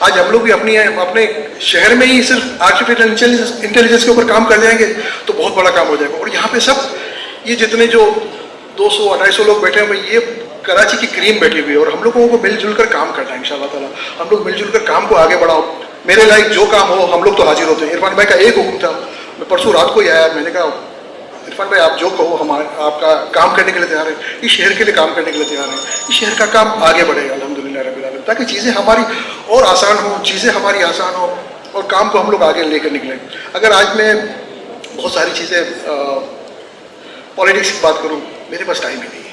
آج ہم لوگ بھی اپنے شہر میں ہی صرف آرٹیفیشل انٹیلیجنس کے اوپر کام کر جائیں گے تو بہت بڑا کام ہو جائے گا. اور یہاں پہ سب یہ جتنے جو 200-250 لوگ بیٹھے ہوئے, یہ کراچی کی کریم بیٹھی ہوئی ہے, اور ہم لوگوں کو مل جل کر کام کرنا ہے انشاءاللہ تعالیٰ. ہم لوگ مل جل کر کام کو آگے بڑھاؤ. میرے لائق جو کام ہو ہم لوگ تو حاضر ہوتے ہیں. عرفان بھائی کا ایک حکم تھا, میں پرسوں رات کو ہی آیا, میں نے کہا عرفان بھائی آپ جو کہو ہم آپ کا کام کرنے کے لیے تیار ہیں, اس شہر کے لیے کام کرنے کے لیے تیار ہیں. اس شہر کا کام آگے بڑھے گا الحمدللہ رب العالمین, تاکہ چیزیں ہماری اور آسان ہوں, چیزیں ہماری آسان ہوں, اور کام کو ہم لوگ آگے لے کر نکلیں. اگر آج میں بہت ساری چیزیں پالیٹکس کی بات کروں, میرے پاس ٹائم ہی نہیں ہے.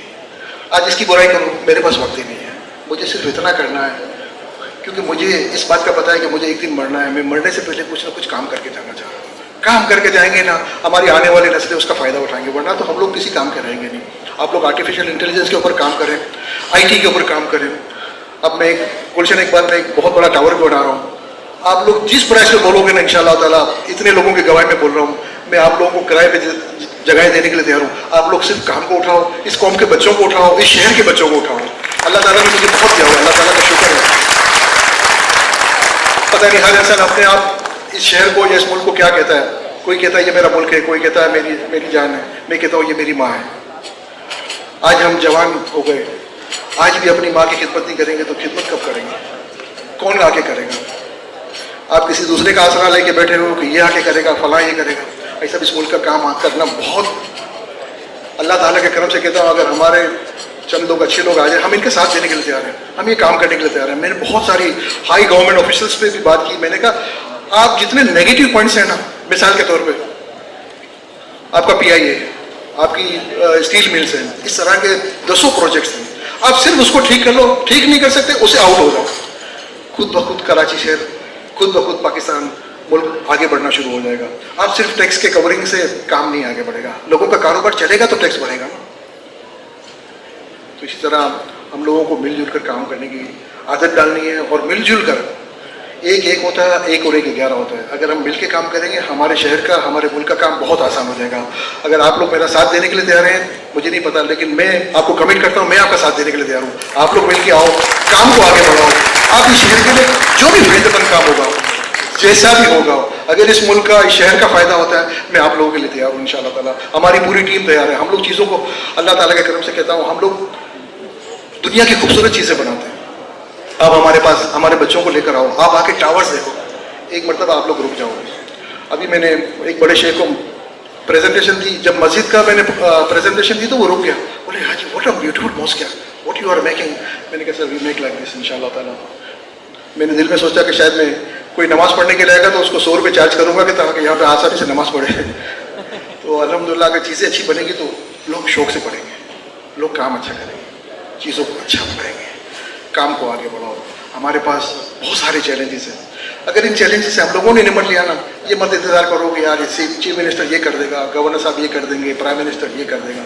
آج اس کی برائی کروں, میرے پاس وقت ہی نہیں ہے. مجھے صرف اتنا کرنا ہے, کیونکہ مجھے اس بات کا پتہ ہے کہ مجھے ایک دن مرنا ہے. میں مرنے سے پہلے کچھ نہ کچھ کام کر کے جانا چاہ رہا ہوں. کام کر کے جائیں گے نا, ہماری آنے والی نسلیں اس کا فائدہ اٹھائیں گے, ورنہ تو ہم لوگ کسی کام کے رہیں گے نہیں. آپ لوگ آرٹیفیشل انٹیلیجنس کے اوپر کام کریں, IT کے اوپر کام کریں. اب میں گلشن ایک بار میں ایک بہت بڑا ٹاور بھی بنا رہا ہوں. آپ لوگ جس پرائز پہ بولو گے نا انشاءاللہ تعالیٰ, اتنے لوگوں کی گواہی میں بول رہا ہوں, میں آپ لوگوں کو کرائے پہ جگہیں دینے کے لیے تیار ہوں. آپ لوگ صرف کام کو اٹھاؤ, اس قوم کے بچوں کو اٹھاؤ, اس شہر کے بچوں کو اٹھاؤ. اللہ تعالیٰ نے مجھے بہت دیا ہوا ہے, اللہ تعالیٰ کا شکر ہے. پتہ نہیں ہر انسان اپنے آپ اس شہر کو یا اس ملک کو کیا کہتا ہے. کوئی کہتا ہے یہ میرا ملک ہے, کوئی کہتا ہے میری جان ہے, میں کہتا ہوں یہ میری ماں ہے. آج ہم جوان ہو گئے, آج بھی اپنی ماں کی خدمت نہیں کریں گے تو خدمت کب کریں گے؟ کون آ کے کرے گا؟ آپ کسی دوسرے کا آسرا لے کے بیٹھے ہو کہ یہ آ کے کرے گا, فلاں یہ کرے گا. ایسا اس ملک کا کام کرنا بہت اللہ تعالیٰ کے کرم سے کہتا ہوں. اگر ہمارے چند لوگ اچھے لوگ آ جائیں, ہم ان کے ساتھ دینے کے لیے تیار ہیں, ہم یہ کام کرنے کے لیے تیار ہیں. میں نے بہت ساری ہائی گورنمنٹ آفیسرس پہ بھی بات کی. میں نے کہا آپ جتنے نیگیٹو پوائنٹس ہیں نا, مثال کے طور پہ آپ کا PIA, آپ کی اسٹیل ملز ہیں, اس طرح کے 10 پروجیکٹس ہیں, آپ صرف اس کو ٹھیک کر لو. ٹھیک نہیں کر سکتے اسے آؤٹ ہو جاؤ. خود بخود کراچی شہر, خود بخود پاکستان ملک آگے بڑھنا شروع ہو جائے گا. آپ صرف ٹیکس کے کورنگ سے کام نہیں آگے بڑھے گا. لوگوں کا کاروبار چلے گا تو ٹیکس بڑھے گا. تو اسی طرح ہم لوگوں کو مل جل کر کام کرنے کی عادت ڈالنی ہے, اور مل جل کر ایک ہوتا ہے, ایک اور ایک 11 ہوتا ہے. اگر ہم مل کے کام کریں گے, ہمارے شہر کا, ہمارے ملک کا کام بہت آسان ہو جائے گا. اگر آپ لوگ میرا ساتھ دینے کے لیے تیار ہیں, مجھے نہیں پتا, لیکن میں آپ کو کمٹ کرتا ہوں, میں آپ کا ساتھ دینے کے لیے تیار ہوں. آپ لوگ مل کے آؤ, کام کو آگے بڑھاؤ. آپ اس شہر کے لیے جو بھی فائدہ مند کام ہوگا, جیسا بھی ہوگا, اگر اس ملک کا, اس شہر کا فائدہ ہوتا ہے, میں آپ لوگوں کے لیے تیار ہوں انشاءاللہ تعالیٰ. ہماری پوری ٹیم تیار ہے. ہم لوگ چیزوں کو اللہ تعالیٰ کے کرم سے کہتا ہوں, ہم لوگ دنیا کی خوبصورت چیزیں بناتے ہیں. آپ ہمارے پاس ہمارے بچوں کو لے کر آؤ, آپ آ کے ٹاورز دیکھو. ایک مرتبہ آپ لوگ رک جاؤ گے. ابھی میں نے ایک بڑے شیخ کو پریزنٹیشن دی, جب مسجد کا میں نے پریزنٹیشن دی تو وہ رک گیا. بولے حاجی what a beautiful mosque, what you are making. میں نے کہا سر وی میک لائک دس انشاءاللہ تعالیٰ. میں نے دل میں سوچا کہ شاید میں کوئی نماز پڑھنے کے لیے آئے گا تو اس کو 100 روپے چارج کروں گا کہ تاکہ یہاں پہ آسانی سے نماز پڑھے. تو الحمدللہ اگر چیزیں اچھی بنے گی تو لوگ شوق سے پڑھیں گے, لوگ کام اچھا کریں گے, چیزوں کو اچھا بنائیں گے. کام کو آگے بڑھاؤ. ہمارے پاس بہت سارے چیلنجز ہیں. اگر ان چیلنجز سے ہم لوگوں نے نمٹ لیا نا, یہ مت انتظار کرو کہ یار چیف منسٹر یہ کر دے گا, گورنر صاحب یہ کر دیں گے, پرائم منسٹر یہ کر دے گا.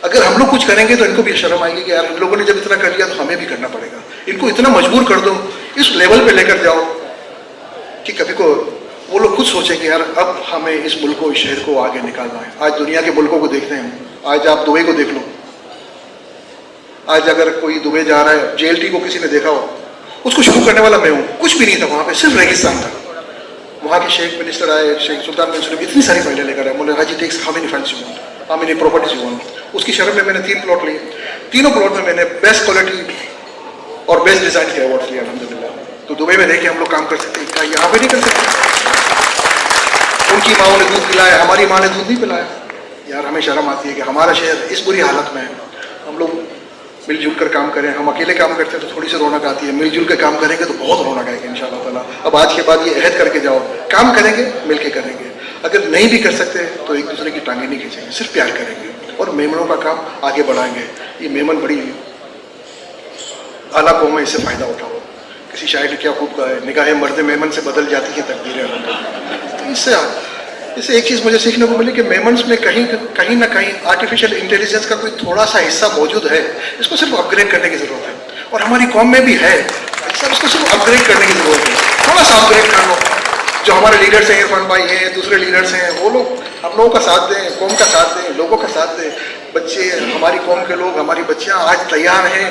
اگر ہم لوگ کچھ کریں گے تو ان کو بھی شرم آئے گی کہ یار ان لوگوں نے جب اتنا کر لیا تو ہمیں بھی کرنا پڑے گا. ان کو اتنا مجبور کر دو, اس لیول پہ لے کر جاؤ کہ کبھی کو وہ لوگ خود سوچیں کہ یار اب ہمیں اس ملک کو, اس شہر کو آگے نکالنا ہے. آج دنیا کے ملکوں کو دیکھتے ہیں, آج آپ دبئی کو دیکھ لو. آج اگر کوئی دبئی جا رہا ہے, JLT کو کسی نے دیکھا ہو, اس کو شروع کرنے والا میں ہوں. کچھ بھی نہیں تھا وہاں پہ, صرف ریگستان تھا. وہاں کے شیخ منسٹر آئے, شیخ سلطان بن سلیم, اتنی ساری فائلیں لے کر آئے. بولے حاجی ٹیکس how many funds you want, how many properties you want. اس کی شرح میں نے 3 پلاٹ لیے. تینوں پلاٹ میں میں نے بیسٹ کوالٹی اور بیسٹ ڈیزائن کے ایوارڈ لیا الحمدللہ. تو دبئی میں رہ کے ہم لوگ کام کر سکتے ہیں, کیا یہاں پہ نہیں کر سکتے؟ ان کی ماؤں نے دودھ پلایا, ہماری ماں نے دودھ نہیں پلایا. یار ہمیں شرم آتی ہے کہ ہمارا شہر اس بری حالت میں ہے. ہم لوگ مل جل کر کام کریں. ہم اکیلے کام کرتے ہیں تو تھوڑی سی رونق آتی ہے, مل جل کے کام کریں گے تو بہت رونق آئے گی انشاءاللہ تعالیٰ. اب آج کے بعد یہ عہد کر کے جاؤ, کام کریں گے مل کے کریں گے. اگر نہیں بھی کر سکتے تو ایک دوسرے کی ٹانگیں نہیں کھینچیں گے, صرف پیار کریں گے اور میمنوں کا کام آگے بڑھائیں گے. یہ میمن بڑی اعلیٰ قوم ہے, اس سے فائدہ اٹھاؤ. کسی شاعر نے کیا خوب کہا ہے, نگاہیں مرد میمن سے بدل جاتی ہیں تقدیریں. تو اس سے ایک چیز مجھے سیکھنے کو ملی کہ میمنس میں کہیں نہ کہیں آرٹیفیشل انٹیلیجنس کا کوئی تھوڑا سا حصہ موجود ہے. اس کو صرف اپ گریڈ کرنے کی ضرورت ہے, اور ہماری قوم میں بھی ہے. اس کو صرف اپ گریڈ کرنے کی ضرورت ہے. تھوڑا سا اپ گریڈ کر لو. جو ہمارے لیڈرس ہیں, عرفان بھائی ہیں, دوسرے لیڈرس ہیں, وہ لوگ ہم لوگوں کا ساتھ دیں, قوم کا ساتھ دیں, لوگوں کا ساتھ دیں. بچے, ہماری قوم کے لوگ, ہماری بچیاں آج تیار ہیں